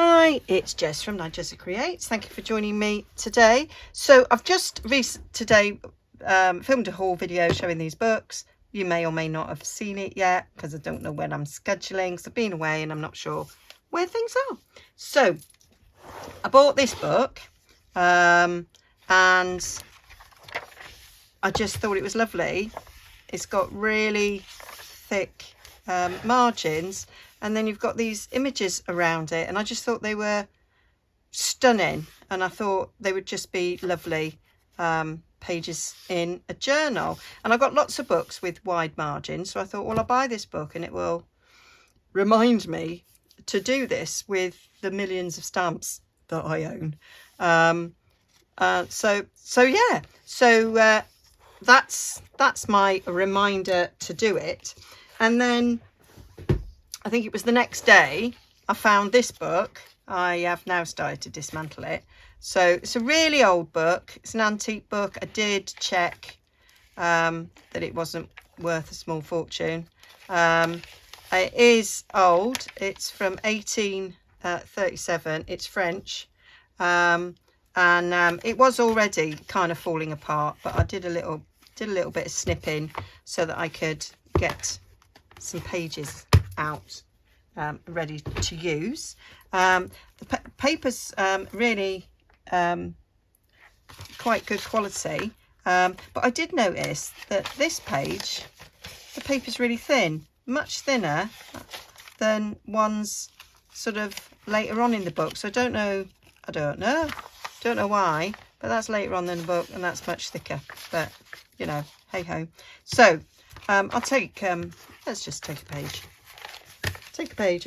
Hi, it's Jess from Nigezza Creates. Thank you for joining me today. So I've just filmed a haul video showing these books. You may or may not have seen it yet because I don't know when I'm scheduling. So I've been away and I'm not sure where things are. So I bought this book and I just thought it was lovely. It's got really thick margins, and then you've got these images around it, and I just thought they were stunning, and I thought they would just be lovely pages in a journal. And I've got lots of books with wide margins, so I thought, well, I'll buy this book and it will remind me to do this with the millions of stamps that I own. That's my reminder to do it. And then I think it was the next day I found this book. I have now started to dismantle it. So it's a really old book. It's an antique book. I did check that it wasn't worth a small fortune. It is old. It's from 1837. It's French. And it was already kind of falling apart, but I did a little bit of snipping so that I could get some pages out ready to use. The paper's really quite good quality, but I did notice that this page, the paper's really thin, much thinner than ones sort of later on in the book. So I don't know why, but that's later on in the book and that's much thicker, but you know, hey ho. So I'll take let's just take a page,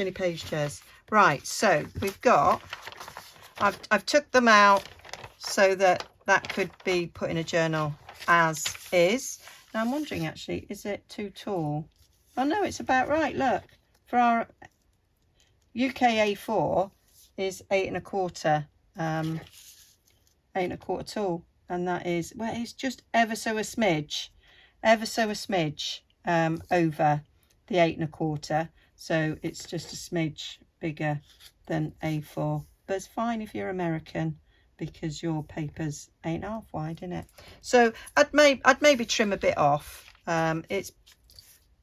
any page, Jez. Right, so we've got, I've took them out so that could be put in a journal as is. Now I'm wondering, actually, is it too tall? Oh no, it's about right. Look, for our UK A4 is 8 1/4 tall, and that is, well, it's just ever so a smidge over the 8 1/4, so it's just a smidge bigger than A4, but it's fine if you're American because your paper's 8 1/2 wide, isn't it? So I'd maybe trim a bit off. It's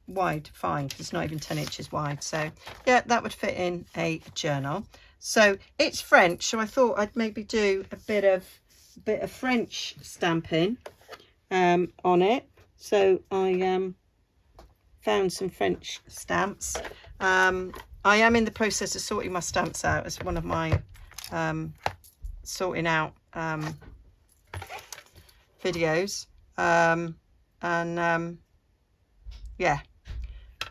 wide, fine, because it's not even 10 inches wide, so yeah, that would fit in a journal. So it's French, so I thought I'd maybe do a bit of French stamping on it. So I found some French stamps. I am in the process of sorting my stamps out as one of my sorting out videos. Yeah,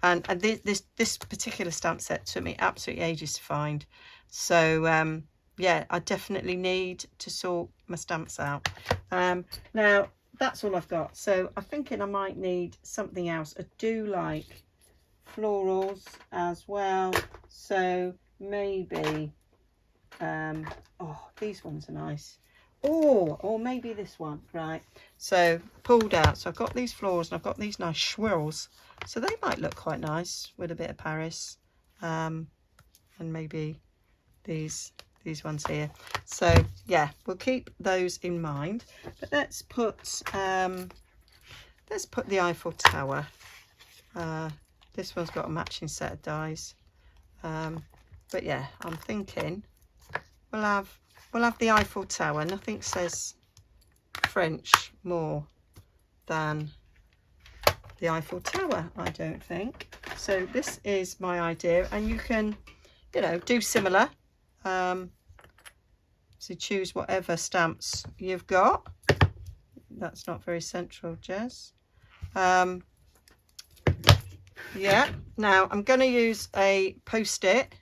and this particular stamp set took me absolutely ages to find. So yeah, I definitely need to sort my stamps out. Now that's all I've got, so I'm thinking I might need something else. I do like florals as well, so maybe oh, these ones are nice, or maybe this one. Right, so pulled out, so I've got these florals and I've got these nice swirls, so they might look quite nice with a bit of Paris, and maybe these ones here. So yeah, we'll keep those in mind. But let's put the Eiffel Tower. This one's got a matching set of dies, but yeah, I'm thinking we'll have the Eiffel Tower. Nothing says French more than the Eiffel Tower, I don't think. So this is my idea, and you can, you know, do similar. So choose whatever stamps you've got. That's not very central, Jess. Yeah, now I'm going to use a post-it.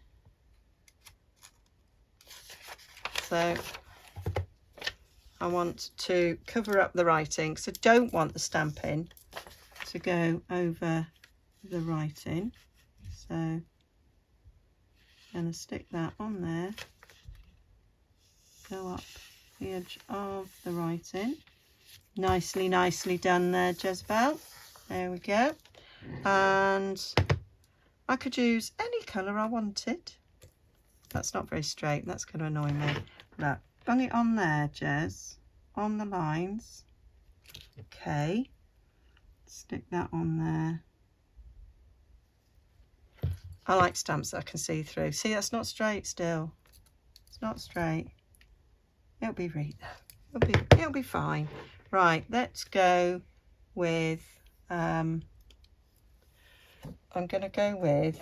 So I want to cover up the writing, so don't want the stamping to go over the writing. So I'm going to stick that on there. Go up the edge of the writing. Nicely done there, Jezebel. There we go. And I could use any colour I wanted. That's not very straight. That's going to annoy me. Look, bung it on there, Jez. On the lines. Okay. Stick that on there. I like stamps that I can see through. See, that's not straight still. It's not straight. It'll be it'll be fine. Right, let's go with I'm gonna go with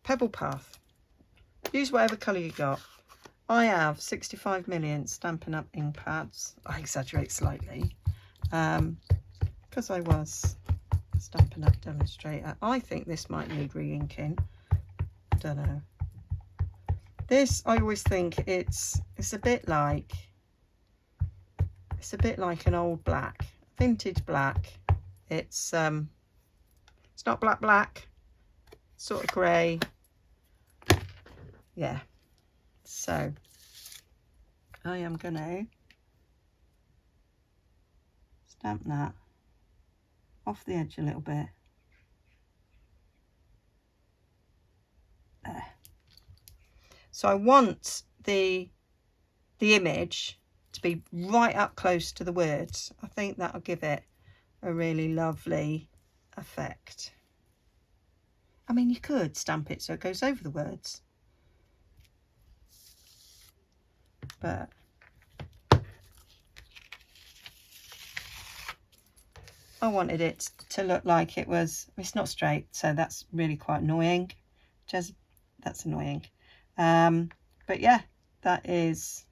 Pebble Path. Use whatever colour you got. I have 65 million Stampin' Up ink pads. I exaggerate slightly because I was a Stampin' Up demonstrator. I think this might need re-inking. Don't know. This, I always think it's a bit like an old black, vintage black. It's not black, sort of grey. Yeah. So I am gonna stamp that off the edge a little bit. There. So I want the image to be right up close to the words. I think that'll give it a really lovely effect. I mean, you could stamp it so it goes over the words, but I wanted it to look like it was, it's not straight, so that's really quite annoying. Just, that's annoying. But yeah, that is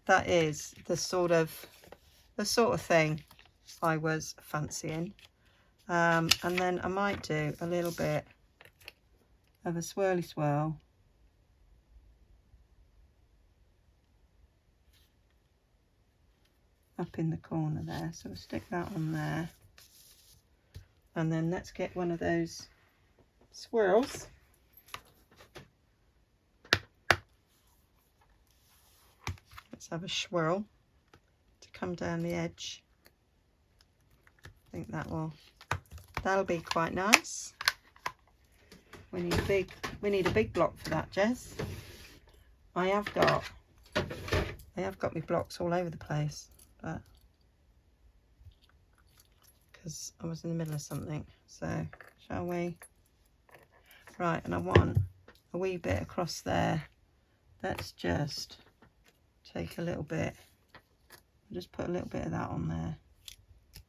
the sort of thing I was fancying. And then I might do a little bit of a swirly swirl up in the corner there. So we'll stick that on there. And then let's get one of those swirls. Let's have a swirl to come down the edge. I think that'll be quite nice. We need a big block for that, Jez. I have got my blocks all over the place, but because I was in the middle of something. So shall we? Right, and I want a wee bit across there. Let's just take a little bit. I'll just put a little bit of that on there.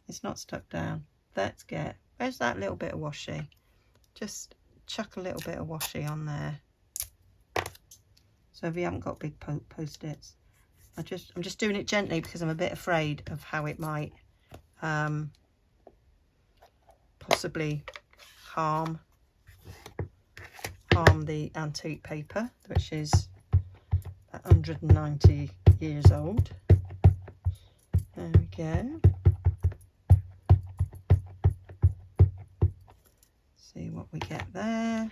It's not stuck down. Let's get, where's that little bit of washi? Just chuck a little bit of washi on there. So if you haven't got big post-its, I'm just doing it gently because I'm a bit afraid of how it might possibly harm the antique paper, which is 190 years old. There we go. See what we get there.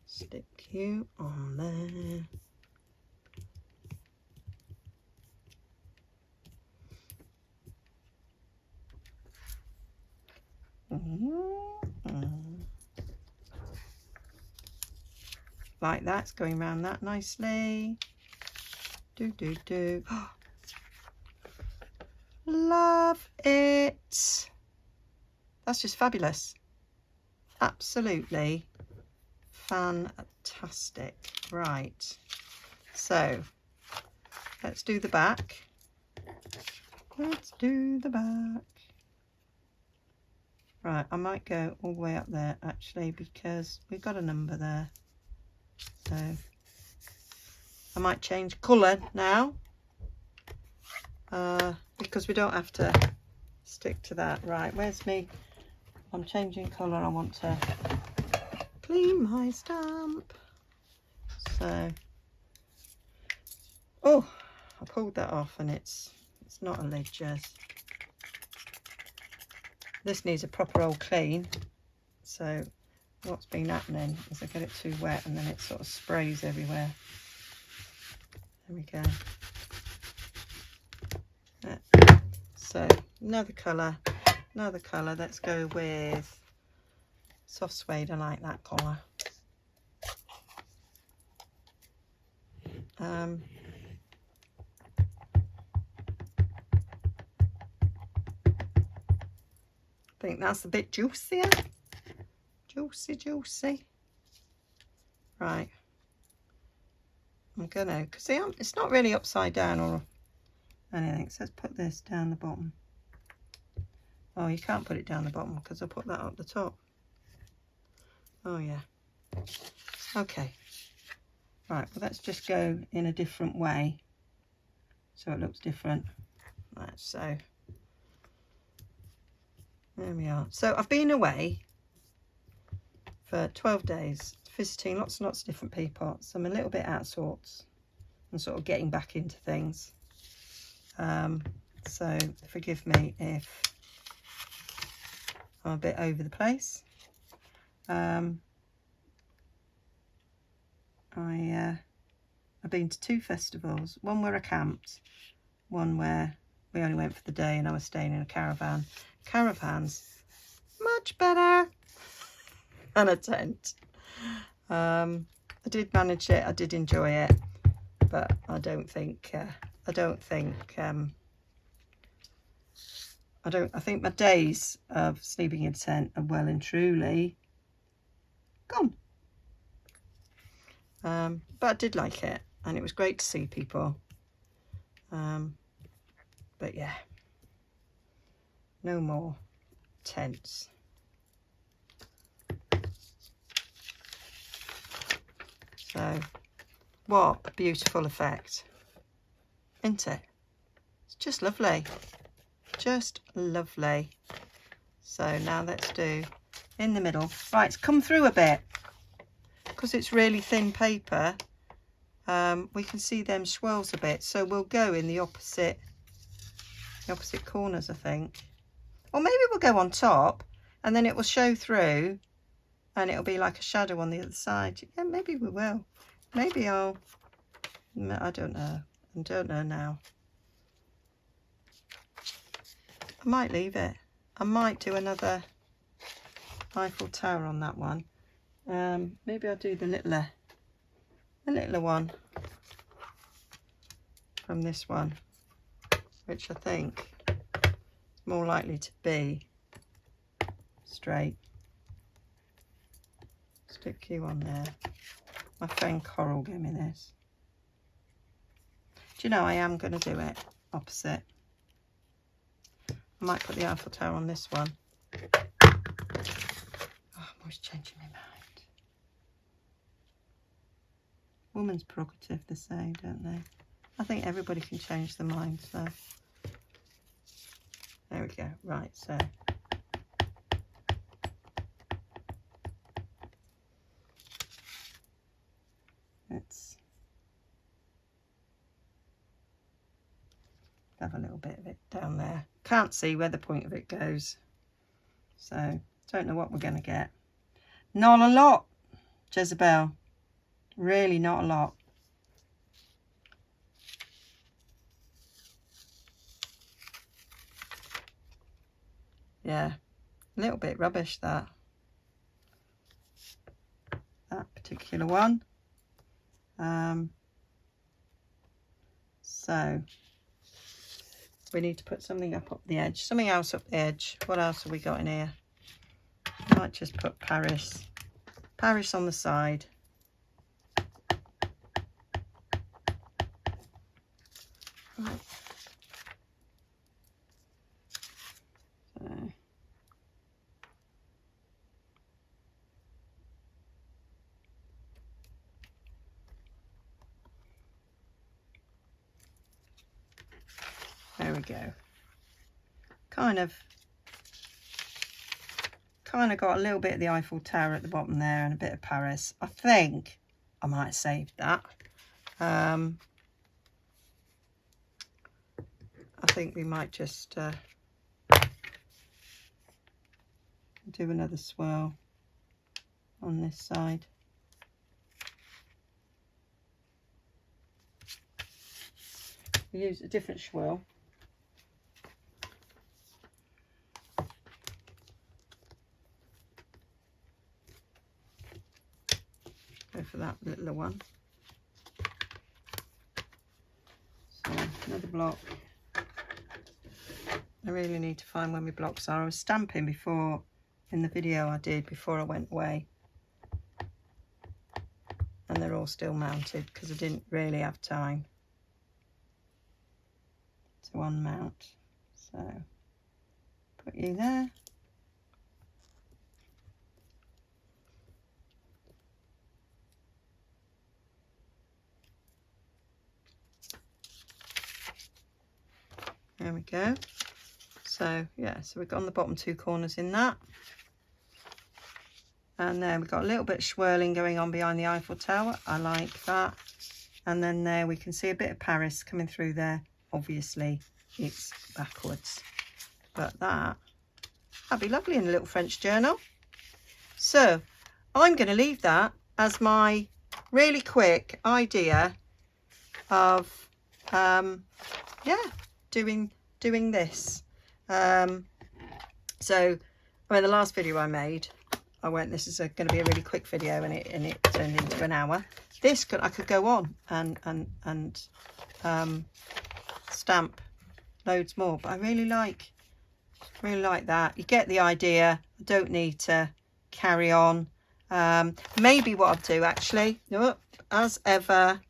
Stick you on there. Like that, it's going around that nicely. Do. Love it. That's just fabulous. Absolutely fantastic. Right, so let's do the back. Let's do the back. Right, I might go all the way up there actually because we've got a number there. So I might change colour now because we don't have to stick to that. Right, where's me? I'm changing colour. I want to clean my stamp. So, oh, I pulled that off and it's not a lid, Jez. This needs a proper old clean. So what's been happening is I get it too wet and then it sort of sprays everywhere. There we go. So another colour. Let's go with soft suede. I like that colour. I think that's a bit juicier. Juicy. Right. I'm gonna, because it's not really upside down or anything. So let's put this down the bottom. Oh, you can't put it down the bottom because I put that up the top. Oh yeah. Okay. Right, well let's just go in a different way so it looks different. Right, so there we are. So I've been away for 12 days visiting lots and lots of different people, so I'm a little bit out of sorts and sort of getting back into things. So forgive me if I'm a bit over the place. I've been to 2 festivals, one where I camped, one where we only went for the day and I was staying in a caravan. Caravans, much better than a tent. I did manage it, I did enjoy it, but I think my days of sleeping in a tent are well and truly gone. But I did like it, and it was great to see people. But yeah, no more tents. So what a beautiful effect, isn't it? It's just lovely, just lovely. So now let's do in the middle. Right, it's come through a bit because it's really thin paper. We can see them swirls a bit, so we'll go in the opposite corners, I think. Or maybe we'll go on top and then it will show through and it'll be like a shadow on the other side. Yeah, maybe we will. Maybe I don't know. I don't know now. I might leave it. I might do another Eiffel Tower on that one. Maybe I'll do the littler one from this one, which I think is more likely to be straight. Stick you on there. My friend Coral gave me this. Do you know, I am going to do it opposite. I might put the Eiffel Tower on this one. Oh, I'm always changing my mind. Woman's prerogative, they say, don't they? I think everybody can change their mind, so there we go. Right, so let's have a little bit of it down there. Can't see where the point of it goes, so don't know what we're going to get. Not a lot, Jezebel. Really not a lot. Yeah, a little bit rubbish that particular one. So we need to put something up the edge, something else up the edge. What else have we got in here? I might just put Paris on the side. Right. So there we go. Kind of got a little bit of the Eiffel Tower at the bottom there and a bit of Paris. I think I might have saved that. I think we might just do another swirl on this side. We use a different swirl. that little one. So another block. I really need to find where my blocks are. I was stamping before, in the video I did before I went away. And they're all still mounted because I didn't really have time to unmount. So put you there. There we go. So yeah, so we've got on the bottom 2 corners in that. And then we've got a little bit of swirling going on behind the Eiffel Tower. I like that. And then there we can see a bit of Paris coming through there. Obviously it's backwards, but that'd be lovely in a little French journal. So I'm going to leave that as my really quick idea of yeah, doing this. So I mean, the last video I made, I went, this is going to be a really quick video, and it turned into an hour. This I could go on and stamp loads more, but I really like that. You get the idea. I don't need to carry on. Maybe what I'll do actually, as ever,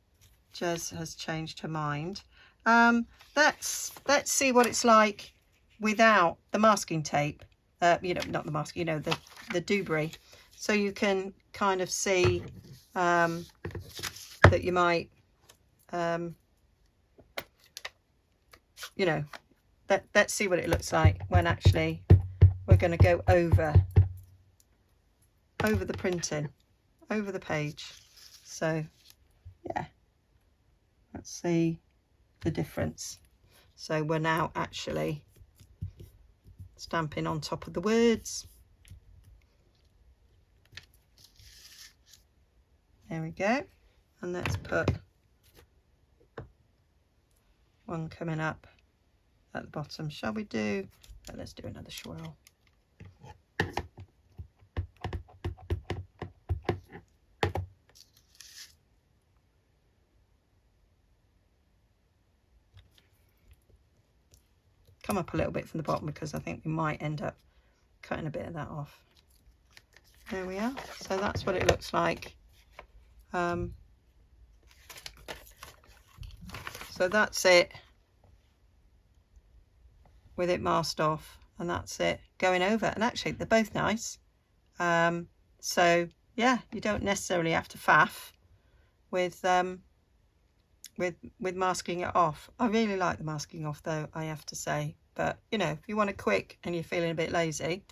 Jez has changed her mind. Let's see what it's like without the masking tape. You know, not the mask, you know, the doobry, so you can kind of see that you might you know, let's see what it looks like when actually we're going to go over the printing, over the page. So yeah, let's see the difference. So we're now actually stamping on top of the words. There we go. And let's put one coming up at the bottom. Shall we do, let's do another swirl. Come up a little bit from the bottom because I think we might end up cutting a bit of that off. There we are. So that's what it looks like. So that's it with it masked off, and that's it going over. And actually they're both nice. So yeah, you don't necessarily have to faff with masking it off. I really like the masking off though, I have to say. But you know, if you want it quick and you're feeling a bit lazy,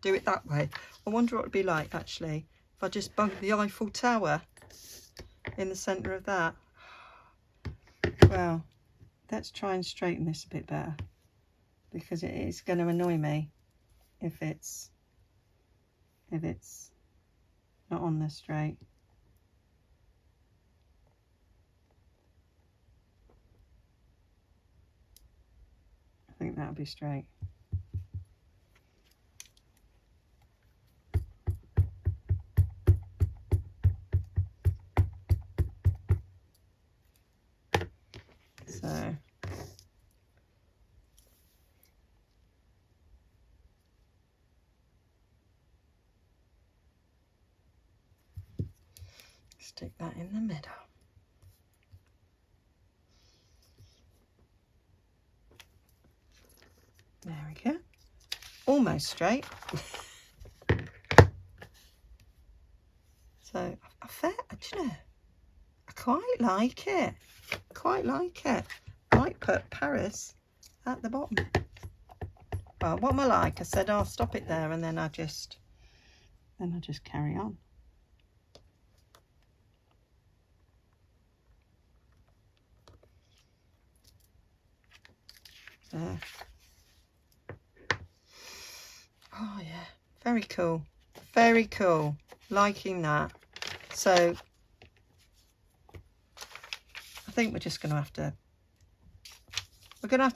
do it that way. I wonder what it'd be like actually if I just bunked the Eiffel Tower in the centre of that. Well, let's try and straighten this a bit better, because it is going to annoy me if it's not on the straight. I think that'll be straight. So stick that in the middle. There we go. Almost straight. So do you know, I quite like it. Quite like it. Might put Paris at the bottom. Well, what am I like? I said I'll stop it there, and then I just carry on. There. Oh yeah, very cool. Very cool. Liking that. So I think we're just going to have to,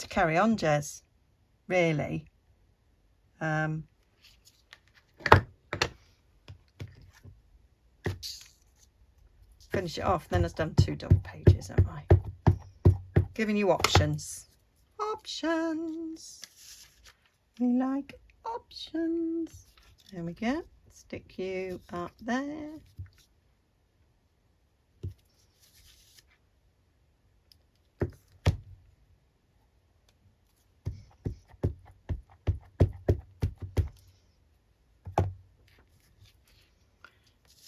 carry on, Jez, really. finish it off. Then I've done 2 double pages, haven't I? Giving you options. Options. We like options. There we go. Stick you up there.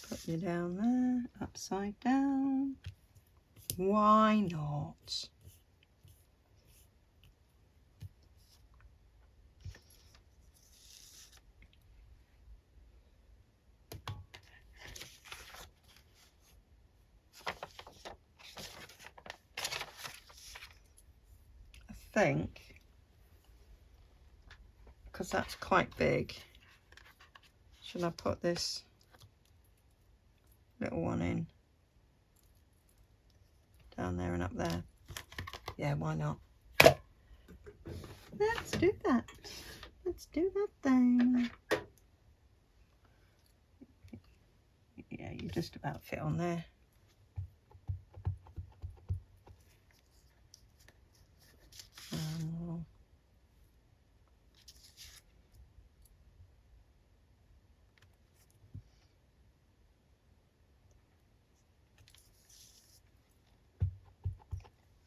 Put you down there, upside down. Why not? I think, because that's quite big, should I put this little one in down there and up there? Yeah, why not? Let's do that. Let's do that thing. Yeah, you just about fit on there.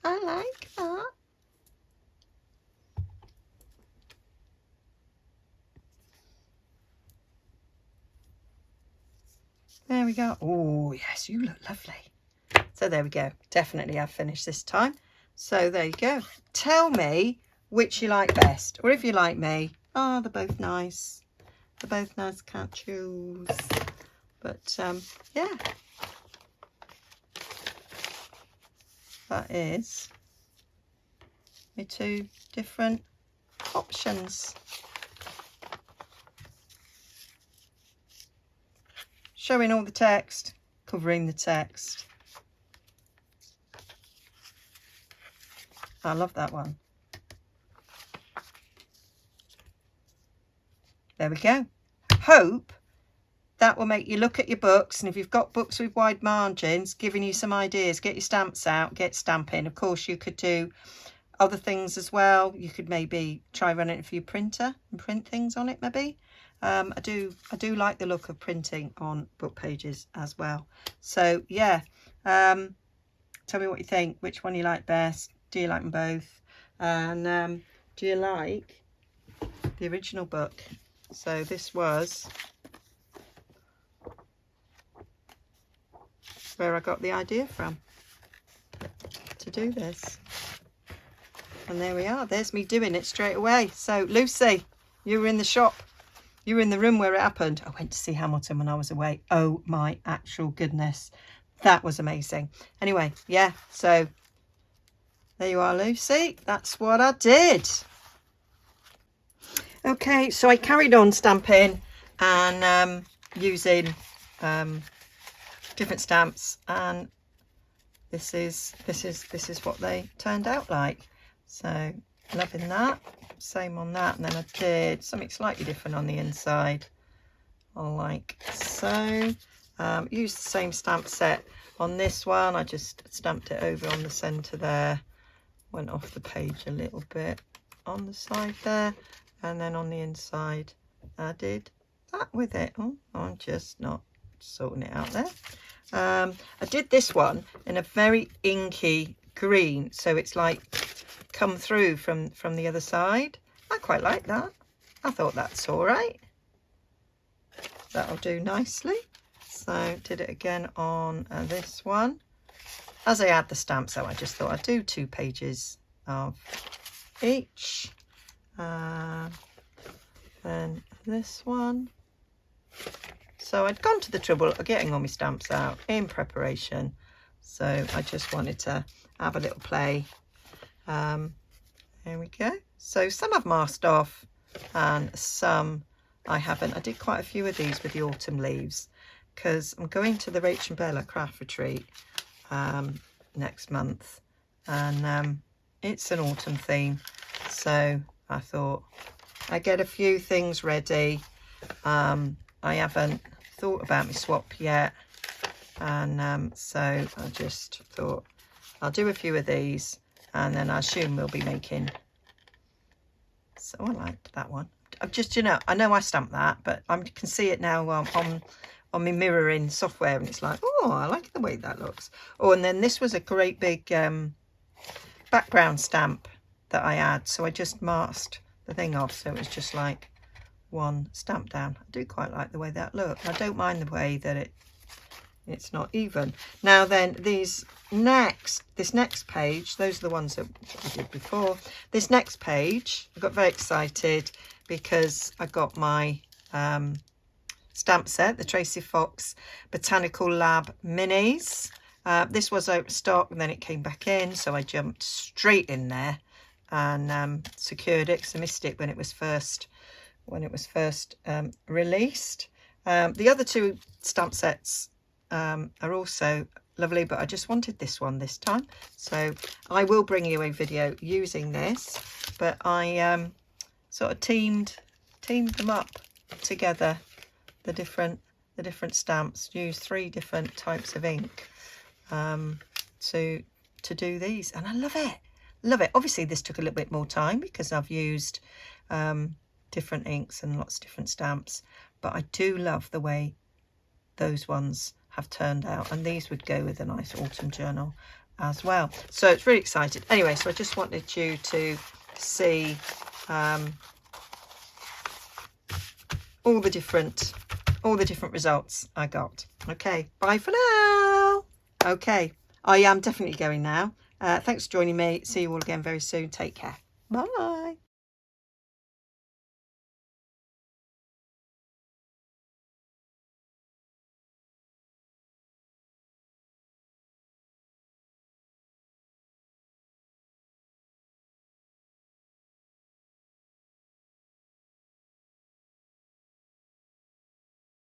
I like that. There we go. Oh, yes, you look lovely. So there we go. Definitely I've finished this time. So there you go. Tell me which you like best. Or if you like me. Oh, they're both nice. They're both nice, can't choose. But, yeah. That is my 2 different options. Showing all the text, covering the text. I love that one. There we go. Hope that will make you look at your books, and if you've got books with wide margins, giving you some ideas. Get your stamps out, get stamping. Of course, you could do other things as well. You could maybe try running it for your printer and print things on it, maybe. I do like the look of printing on book pages as well. So yeah, tell me what you think. Which one you like best? Do you like them both? And do you like the original book? So this was where I got the idea from to do this. And there we are. There's me doing it straight away. So Lucy, you were in the shop. You were in the room where it happened. I went to see Hamilton when I was away. Oh my actual goodness. That was amazing. Anyway, yeah. So there you are, Lucy. That's what I did. Okay, so I carried on stamping and using different stamps, and this is what they turned out like. So loving that. Same on that, and then I did something slightly different on the inside, like so. Used the same stamp set on this one. I just stamped it over on the centre there, went off the page a little bit on the side there, and then on the inside I did that with it. Oh, I'm just not sorting it out there. I did this one in a very inky green, so it's like come through from the other side. I quite like that. I thought that's all right. That'll do nicely. So did it again on this one. As I add the stamps out, I just thought I'd do 2 pages of each. Then this one. So I'd gone to the trouble of getting all my stamps out in preparation. So I just wanted to have a little play. There we go. So some I've masked off and some I haven't. I did quite a few of these with the autumn leaves because I'm going to the Rach and Bella craft retreat next month, and it's an autumn theme. So I thought I'd get a few things ready. I haven't thought about my swap yet. And so I just thought I'll do a few of these, and then I assume we'll be making. So I liked that one. I've just, I know I stamped that, but I can see it now on my mirroring software, and it's like, oh, I like the way that looks. Oh, and then this was a great big background stamp that I had, so I just masked the thing off, so it was just like one stamp down. I do quite like the way that looked. I don't mind the way that it's not even. Now then, this next page, those are the ones that we did before. This next page, I got very excited because I got my stamp set, the Tracy Fox Botanical Lab Minis. This was out of stock, and then it came back in, so I jumped straight in there and secured it, because I missed it when it was first released. The other two stamp sets are also lovely, but I just wanted this one this time, so I will bring you a video using this. But I sort of teamed them up together, the different stamps, used 3 different types of ink to do these, and I love it. Obviously this took a little bit more time because I've used different inks and lots of different stamps, but I do love the way those ones have turned out, and these would go with a nice autumn journal as well. So it's really excited. Anyway, so I just wanted you to see all the different results I got. Okay, bye for now. Okay, I am definitely going now. Thanks for joining me. See you all again very soon. Take care. Bye.